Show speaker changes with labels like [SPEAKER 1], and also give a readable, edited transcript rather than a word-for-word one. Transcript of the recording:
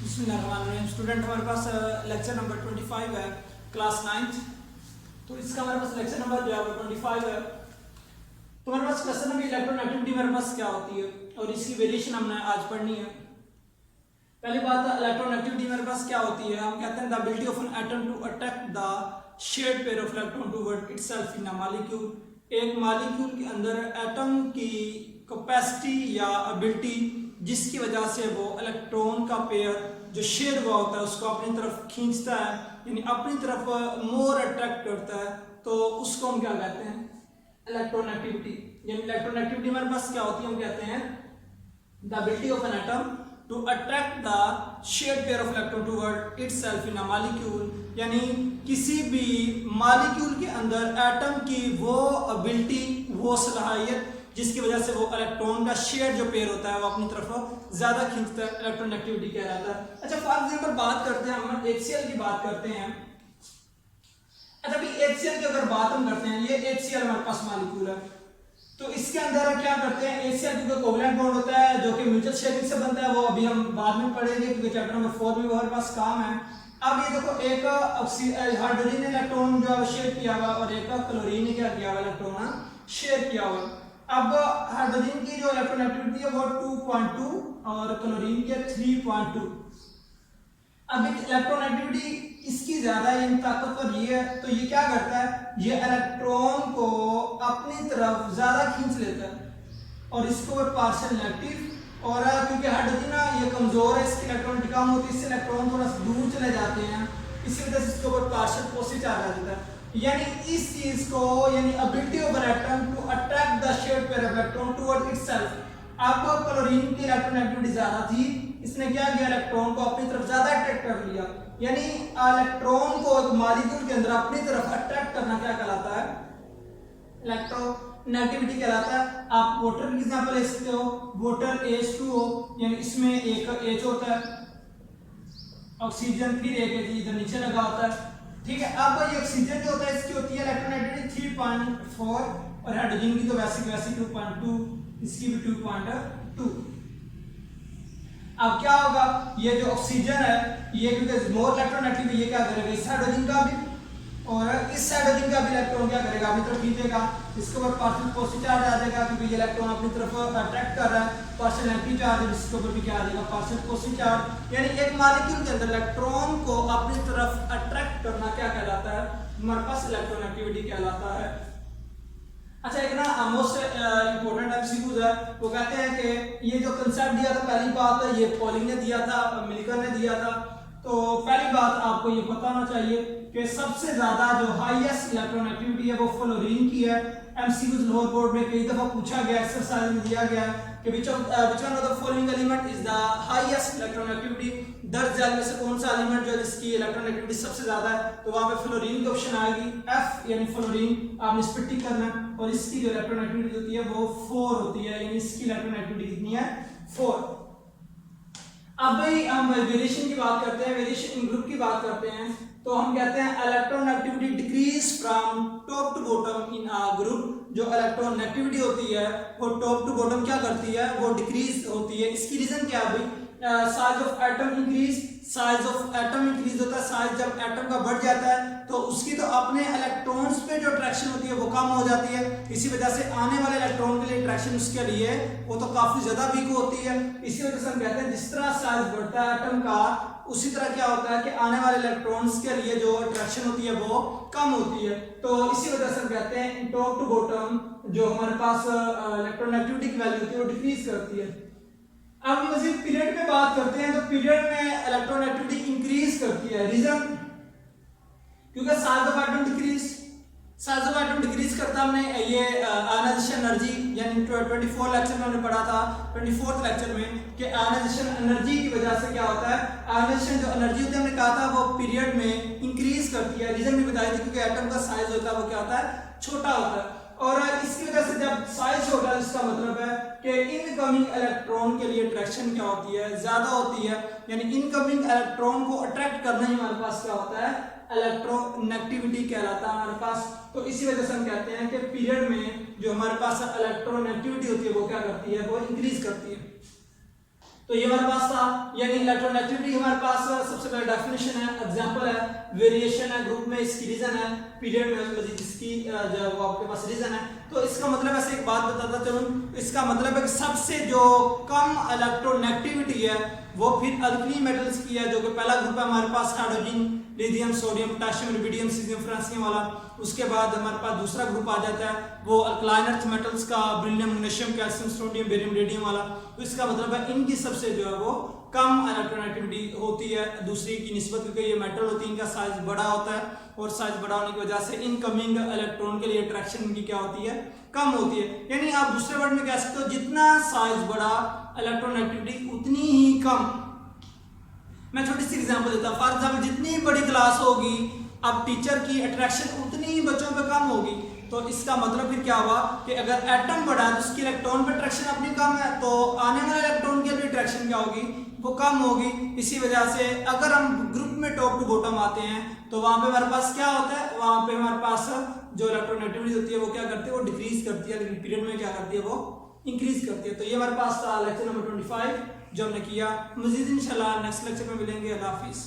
[SPEAKER 1] Student हमारे पास lecture number 25 है, class 9th। तो इसका हमारे पास लेक्चर नंबर जो है वो 25 है। तो हमारे पास क्वेश्चन में इलेक्ट्रोनेगेटिविटी हमारे पास क्या होती है और इसकी वेरिएशन हमने आज पढ़नी है। पहली बात, इलेक्ट्रोनेगेटिविटी हमारे पास क्या होती है। हम कहते हैं the ability of an atom to attract the shared pair of electron toward itself in a molecule. एक मॉलिक्यूल के अंदर एटम की कैपेसिटी या एबिलिटी जिसकी वजह से वो इलेक्ट्रॉन का पेयर जो शेयर हुआ होता है उसको अपनी तरफ खींचता है, यानी अपनी तरफ मोर अट्रैक्ट करता है, तो उसको हम क्या कहते हैं, इलेक्ट्रोनेगेटिविटी। यानी इलेक्ट्रोनेगेटिविटी हमारे पास क्या होती है, हम कहते हैं the ability of an atom to attract the shared pair of electron toward itself in a molecule. यानी किसी भी मॉलिक्यूल के अंदर एटम की वो एबिलिटी, वो सलाहियत जिसकी वजह से वो इलेक्ट्रॉन का शेयर जो पेयर होता है वो अपनी तरफ ज्यादा खींचता है, इलेक्ट्रोनेगेटिविटी कहलाता है। अच्छा, फॉर एग्जांपल बात करते हैं, हम HCl की बात करते हैं। अच्छा भाई, HCl की अगर बात हम करते हैं, ये HCl हमारे पास मॉलिक्यूल है, तो इसके अंदर क्या करते हैं, HCl क्योंकि कोवलेंट बॉन्ड होता है जो कि म्यूचुअल शेयरिंग से बनता है, वो अभी हम बाद में पढ़ेंगे क्योंकि चैप्टर नंबर 4 में वो हमारे पास काम है। अब ये देखो, एक हाइड्रोजन ने इलेक्ट्रॉन जो है शेयर किया हुआ और एक क्लोरीन ने क्या किया हुआ, इलेक्ट्रॉन शेयर किया हुआ। अब हाइड्रोजन की जो इलेक्ट्रोनेगेटिविटी है वो 2.2 और क्लोरीन की 3.2। अब इलेक्ट्रोनेगेटिविटी इसकी ज्यादा ताकतवर ये है, तो ये क्या करता है, ये इलेक्ट्रॉन को अपनी तरफ ज्यादा खींच लेता है और इसको पार्शियल नेगेटिव। और क्योंकि हाइड्रोजन ना ये कमजोर है, इसकी इलेक्ट्रॉनिक कम होती है, इससे इलेक्ट्रॉन थोड़ा सा दूर चले जाते हैं, इसी वजह से इसके ऊपर पार्शियल पॉजिटिव चार्ज आ जाता है। यानी इस चीज को, यानी ability of an atom to attract the shared pair of electron toward itself. आपको क्लोरीन की इलेक्ट्रोनेगेटिविटी ज्यादा थी, इसने क्या किया, इलेक्ट्रॉन को अपनी तरफ ज्यादा अट्रैक्ट कर लिया। यानी इलेक्ट्रॉन को एक मॉलिक्यूल के अंदर अपनी तरफ अट्रैक्ट करना क्या कहलाता है, इलेक्ट्रोनेगेटिविटी कहलाता है। आप वाटर की एग्जांपल ले सकते हो, वाटर H2O, यानी इसमें एक H होता है, ऑक्सीजन फिर एक इधर नीचे लगा होता है, ठीक है। अब ये ऑक्सीजन जो होता है इसकी होती है इलेक्ट्रोनेगेटिविटी 3.4 और हाइड्रोजन की तो वैसे 2.2, इसकी भी 2.2। अब क्या होगा, ये जो ऑक्सीजन है ये क्योंकि मोर इलेक्ट्रोनेगेटिव, ये क्या करेगा, इस हाइड्रोजन का भी और इस हाइड्रोजन का भी इलेक्ट्रॉन क्या करेगा, अपनी तरफ खींचेगा, इसके ऊपर पार्शियल पॉजिटिव चार्ज आ जाएगा क्योंकि ये इलेक्ट्रॉन अपनी तरफ अट्रैक्ट कर रहा है, पार्शियल नेगेटिव चार्ज, इसके ऊपर भी क्या आ जाएगा, पार्शियल पॉजिटिव चार्ज। यानी एक मॉलिक्यूल के अंदर इलेक्ट्रॉन को अपनी तरफ अट्रैक्ट करना क्या कहलाता है, हमारे पास इलेक्ट्रोनेगेटिविटी कहलाता है। अच्छा, एक ना मोस्ट इंपोर्टेंट एमसीक्यूज है, वो कहते हैं कि ये जो कंसेप्ट दिया था, पहली बात ये पॉलिंग ने दिया था, मिलकर ने दिया था। तो पहली बात आपको ये पता होना चाहिए कि सबसे ज्यादा जो हाईएस्ट इलेक्ट्रोनेगेटिविटी है वो फ्लोरीन की है। एमसीक्यूज लोअर बोर्ड में कई दफा पूछा गया, एक्सरसाइज में दिया गया कि which one of the following element is the highest electronegativity। 10 gel में से कौन सा एलिमेंट जो है जिसकी इलेक्ट्रोनेगेटिविटी सबसे ज्यादा है, तो वहां पे फ्लोरीन की ऑप्शन आएगी, F यानी फ्लोरीन। आपने इस पर टिक करना है और इसकी जो इलेक्ट्रोनेगेटिविटी होती है वो 4 होती है, यानी इसकी इलेक्ट्रोनेगेटिविटी कितनी है, 4। अब भाई हम वेरिएशन की बात करते हैं, वेरिएशन इन ग्रुप की बात करते हैं, तो हम कहते हैं electronegativity decrease from top to bottom in a group. जो इलेक्ट्रोनेगेटिविटी होती है वो टॉप टू बॉटम क्या करती है, वो डिक्रीज होती है। इसकी रीजन क्या है भाई, size of atom increase, size of atom increase होता है, साइज जब एटम का बढ़ जाता है तो उसकी तो अपने इलेक्ट्रॉन्स पे जो अट्रैक्शन होती है वो कम हो जाती है, इसी वजह से आने वाले इलेक्ट्रॉन के लिए अट्रैक्शन उसके लिए वो तो काफी ज्यादा वीक होती है। इसी वजह से हम कहते हैं जिस तरह साइज बढ़ता है एटम का, उसी तरह क्या होता है कि आने वाले इलेक्ट्रॉन्स के लिए जो अट्रैक्शन होती है वो कम होती है। तो इसी वजह से हम कहते हैं टॉप टू बॉटम जो हमारे पास इलेक्ट्रोनेगेटिविटी की वैल्यू होती है वो डिक्रीज करती है। अब हम मजीद पीरियड में बात करते हैं, तो पीरियड में इलेक्ट्रोनेगेटिविटी इंक्रीज करती है। रीजन क्योंकि size of atom decrease, size of atom decrease करता है। हमने ये आयनाइजेशन एनर्जी यानी 24 लेक्चर में हमने पढ़ा था, 24th लेक्चर में, कि आयनाइजेशन एनर्जी की वजह से क्या होता है, आयनाइजेशन जो एनर्जी होती है हमने कहा था वो पीरियड में इंक्रीज करती है। रीजन भी बताई थी क्योंकि एटम का साइज होता है वो क्या होता है, छोटा होता है, और इसकी वजह से जब साइज छोटा है इसका मतलब है कि इनकमिंग इलेक्ट्रॉन के लिए अट्रैक्शन क्या होती है, ज्यादा होती है। यानी इनकमिंग इलेक्ट्रॉन को अट्रैक्ट करना ही हमारे पास क्या होता है, इलेक्ट्रोनेगेटिविटी कहलाता है हमारे पास। तो इसी वजह से हम कहते हैं कि पीरियड में जो हमारे पास इलेक्ट्रोनेगेटिविटी होती है वो क्या करती है, वो इंक्रीज करती है। तो ये हमारे पास था, यानी इलेक्ट्रोनेगेटिविटी हमारे पास सबसे पहले डेफिनेशन है, एग्जांपल है, वेरिएशन है, ग्रुप में इसकी रीजन है, पीरियड में मजीद इसकी जो वो आपके पास रीजन है। तो इसका मतलब ऐसे एक बात बताता चलूं, इसका मतलब है कि सबसे जो कम इलेक्ट्रोनेगेटिविटी है वो फिर अल्कली मेटल्स की है, जो कि पहला ग्रुप है हमारे पास hydrogen, lithium, sodium, potassium, rubidium, caesium, francium वाला। उसके बाद हमारे पास दूसरा ग्रुप आ जाता है वो अल्कलाइन अर्थ मेटल्स का, beryllium, magnesium, calcium, strontium, barium, radium वाला। तो इसका मतलब है इनकी सबसे जो है वो कम इलेक्ट्रोनेगेटिविटी होती है दूसरी की निस्बत, क्योंकि ये मेटल होती है, इनका साइज बड़ा होता है और साइज बड़ा होने की वजह से इनकमिंग इलेक्ट्रॉन के लिए अट्रैक्शन इनकी क्या होती है, कम होती है। यानी आप दूसरे वर्ड में कह सकते हो जितना साइज बड़ा इलेक्ट्रोनेगेटिविटी उतनी ही कम। मैं छोटी सी एग्जांपल देता हूं, फॉर एग्जांपल जितनी बड़ी क्लास होगी अब टीचर की अट्रैक्शन उतनी ही बच्चों पे कम होगी। तो इसका मतलब फिर क्या हुआ कि अगर एटम बड़ा है तो उसकी इलेक्ट्रॉन पे अट्रैक्शन अपनी कम है, तो आने वाले इलेक्ट्रॉन की भी अट्रैक्शन क्या होगी, वो कम होगी। इसी वजह से अगर हम ग्रुप में टॉप टू बॉटम आते हैं तो वहां पे हमारे पास क्या होता है, वहां पे हमारे पास जो इलेक्ट्रोनेगेटिविटी होती है वो क्या करती है, वो डिक्रीज करती है, लेकिन पीरियड में क्या करती है, वो इंक्रीज करती है। तो ये हमारे पास था लेक्चर नंबर 25 जो हमने किया। मजीद इंशाल्लाह नेक्स्ट लेक्चर में मिलेंगे। अल्लाह हाफिज।